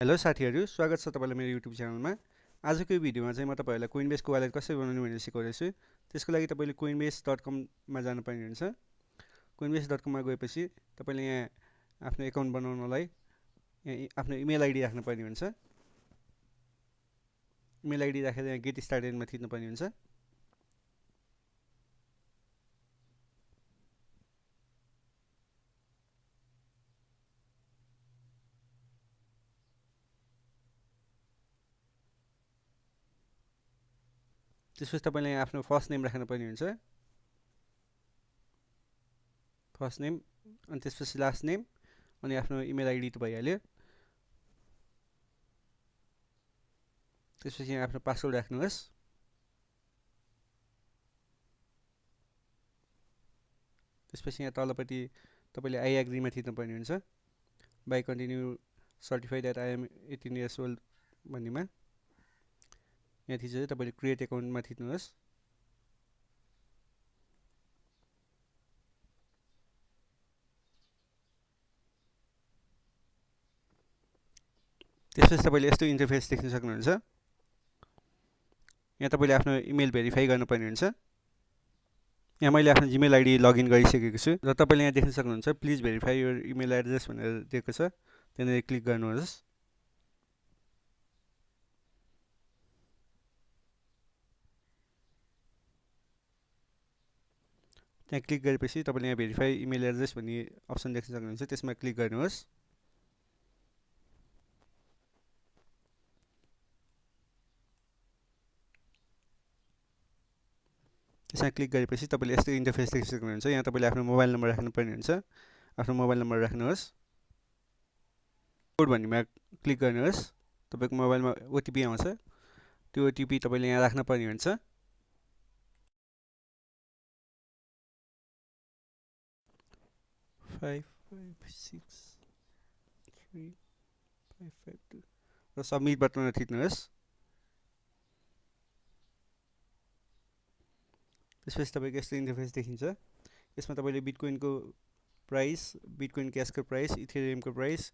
Hello साथीहरु, स्वागत छ तपाईलाई मेरो YouTube च्यानलमा। आजको यो भिडियोमा चाहिँ म तपाईहरुलाई Coinbase को वालेट कसरी बनाउने भनेर सिकाउँदैछु। त्यसको लागि तपाईले coinbase.com मा जानुपर्ने हुन्छ। coinbase.com मा गएपछि तपाईले यहाँ आफ्नो एकाउन्ट बनाउनलाई यहाँ आफ्नो इमेल आइडी राख्नुपर्ने हुन्छ। इमेल आइडी राखेर यहाँ गेट स्टार्टेड मा थिच्नुपर्ने हुन्छ। त्यसपछि तपाईले यहाँ आफ्नो फर्स्ट नेम राख्नुपर्ने हुन्छ। फर्स्ट नेम अनि त्यसपछि लास्ट नेम अनि आफ्नो इमेल आइडी त भइहाल्यो। त्यसपछि यहाँ आफ्नो पासवर्ड राख्नुहोस्। त्यसपछि यहाँ तलपट्टि तपाईले आई एग्री मा थिच्नुपर्ने हुन्छ। By continue certified that I am 18 years old भन्नेमा यहाँ थिचेर तपाईले क्रिएट एकाउन्ट मा थिच्नुहोस्। त्यसपछि तपाईले यस्तो इन्टरफेस देख्न सक्नुहुन्छ। यहाँ तपाईले आफ्नो इमेल भेरिफाई गर्नुपर्ने हुन्छ। यहाँ मैले आफ्नो जीमेल आइडी लगइन गरिसकेको छु र तपाईले यहाँ देख्न सक्नुहुन्छ please verify your email address भनेर दिएको छ। त्यहाँनेर क्लिक गर्नुहोस्। त्यहाँ क्लिक गरेपछि तपाईले यहाँ भेरिफाई इमेल एड्रेस भन्ने अप्सन देख्न सक्नुहुन्छ। त्यसमा क्लिक गर्नुहोस्। त्यसमा क्लिक गरेपछि तपाईले यस्तो इन्टरफेस देख्न सक्नुहुन्छ। यहाँ तपाईले आफ्नो मोबाइल नम्बर राख्नुपर्ने हुन्छ। आफ्नो मोबाइल नम्बर राख्नुहोस्। कोड भन्नेमा क्लिक गर्नुहोस्। तपाईको मोबाइलमा ओटीपी आउँछ। त्यो ओटीपी तपाईले यहाँ राख्न पर्ने हुन्छ। Five five six three five five two र सबमिट बटनमा थिच्नुहोस्। त्यसपछि तपाईको यस्तो इन्टरफेस देखिन्छ। यसमा तपाईले बिटकोइनको प्राइस, बिटकोइन क्याशको प्राइस, इथेरियमको प्राइस,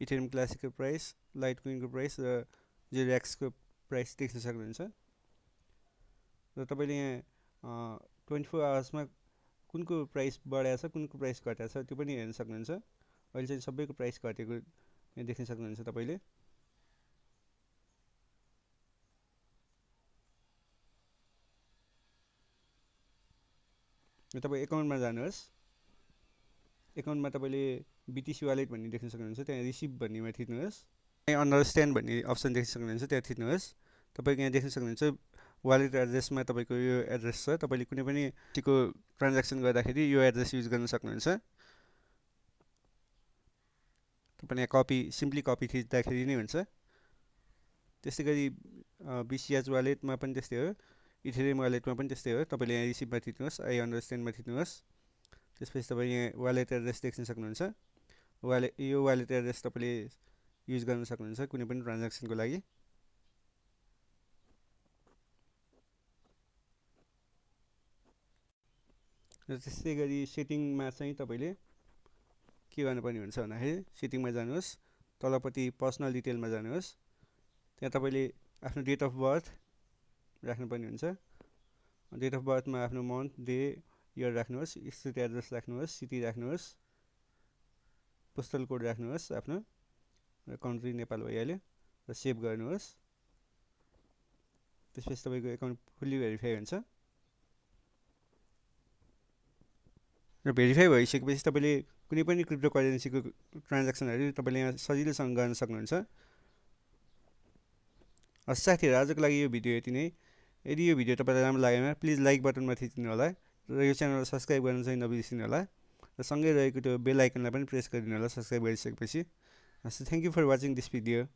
इथेरियम क्लासिकको प्राइस, लाइटकोइनको प्राइस र जेरोक्सको प्राइस देख्न सक्नुहुन्छ। र तपाईले यहाँ 24 आवर्समा कुनको प्राइस बढाएको छ, कुनको प्राइस घटेको छ त्यो पनि हेर्न सक्नुहुन्छ। अहिले चाहिँ सबैको प्राइस घटेको यहाँ देख्न सक्नुहुन्छ तपाईले। तपाईँ एकाउन्टमा जानुहोस्। एकाउन्टमा तपाईले बीटीसी वालेट भन्ने देख्न सक्नुहुन्छ। त्यहाँ रिसिभ भन्नेमा थिच्नुहोस्। यहाँ अन्डरस्ट्यान्ड भन्ने अप्सन देख्न सक्नुहुन्छ। त्यहाँ थिच्नुहोस्। तपाईको यहाँ देख्न सक्नुहुन्छ वालेट एड्रेसमा तपाईको यो एड्रेस छ। तपाईले कुनै पनि को ट्रान्ज्याक्सन गर्दाखेरि यो एड्रेस युज गर्न सक्नुहुन्छ। तपाईले यहाँ कपी सिम्पली कपी थिच्दाखेरि नै हुन्छ। त्यसै गरी बीसीएच वालेटमा पनि त्यस्तै हो। इथेरियम वालेटमा पनि त्यस्तै हो। तपाईले यहाँ रिसिभमा थिच्नुहोस्। आई अन्डरस्ट्यान्डमा थिच्नुहोस्। त्यसपछि तपाईँ यहाँ वालेट एड्रेस देख्न सक्नुहुन्छ। यो वालेट एड्रेस तपाईले युज गर्न सक्नुहुन्छ कुनै पनि ट्रान्ज्याक्सनको लागि। र त्यसै गरी सेटिङमा चाहिँ तपाईले के गर्नुपर्ने हुन्छ भन्दाखेरि सेटिङमा जानुहोस्। तलपट्टि पर्सनल डिटेलमा जानुहोस्। त्यहाँ तपाईले आफ्नो डेट अफ बर्थ राख्नुपर्ने हुन्छ। डेट अफ बर्थमा आफ्नो मन्थ, डे, इयर राख्नुहोस्। स्ट्रिट एड्रेस राख्नुहोस्। सिटी राख्नुहोस्। पोस्टल कोड राख्नुहोस् आफ्नो र कन्ट्री नेपाल भइहाल्यो र सेभ गर्नुहोस्। त्यसपछि तपाईको एकाउन्ट फुल्ली भेरिफाई हुन्छ। र भेरिफाई भइसकेपछि तपाईले कुनै पनि क्रिप्टोकरेन्सीको ट्रान्ज्याक्सनहरु तपाईले यहाँ सजिलैसँग गर्न सक्नुहुन्छ। साथीहरु, आजको लागि यो भिडियो यति नै। यदि यो भिडियो तपाईलाई राम्रो लागेमा प्लिज लाइक बटनमा थिच्नु होला र यो च्यानललाई सब्स्क्राइब गर्न चाहिँ नबिर्सिनु होला र सँगै रहेको त्यो बेल आइकनलाई पनि प्रेस गरिदिनु होला सब्स्क्राइब गरिसकेपछि। So thank you for watching this video.